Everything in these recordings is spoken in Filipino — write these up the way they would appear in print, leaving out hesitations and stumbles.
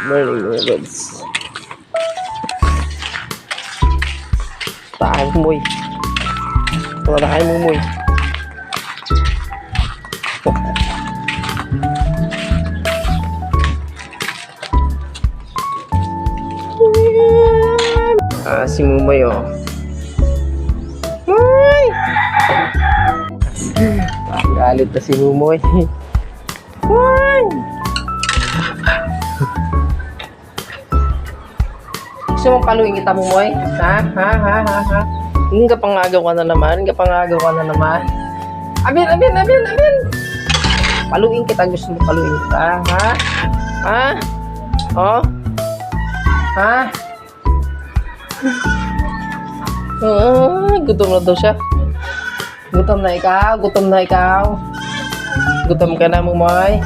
Morning mga lods. Tahan mo moy. Tahan mo moy. Si Mumoy oh. Ay! Galit na si Mumoy. Ay! Gusto mong paluin kita, Mumoy? Ha? Hindi ka pangagaw ka na naman. Amin! Paluin kita. Gusto mo paluin kita? Ha? Oh? Ha? Gutom na daw siya. Gutom na ikaw. Gutom ka na, Mumoy.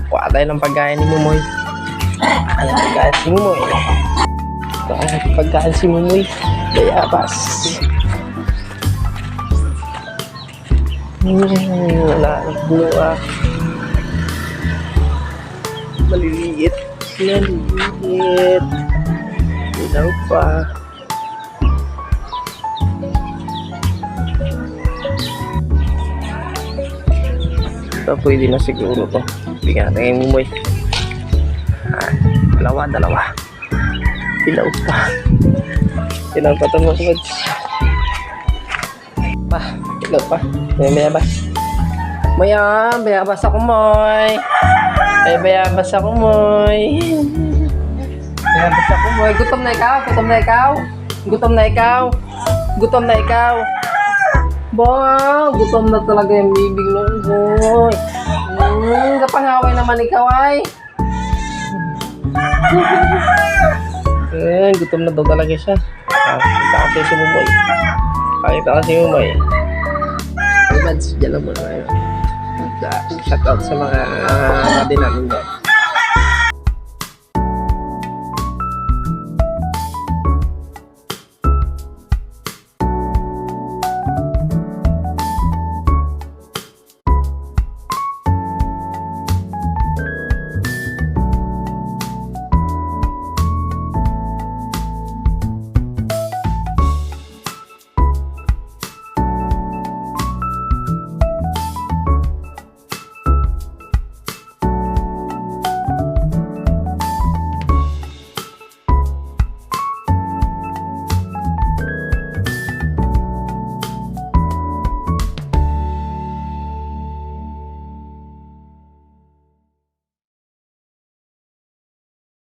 Kuha tayo ng pagkain ni Mumoy. Pagkain si Mumoy. Bayabas. Wala. Buwa. Maliliit. Ilaw pa. Ito pwede na siguro to. Bigyan natin yung Mumoy. Dalawa. Ilaw pa. Ilaw pa ito mga lods. Ilaw pa. Bayabas ako Moy. Bayabas ako Moy. Gutom na ikaw. Wow, gutom na talaga yung bibig mo, Moy. Kapangaway naman ikaw ay. Gutom na daw talaga siya. Pakita kasi si Mumoy. Ay, Mads, dyan lang muna kayo. Shout out sa mga natin namin dyan.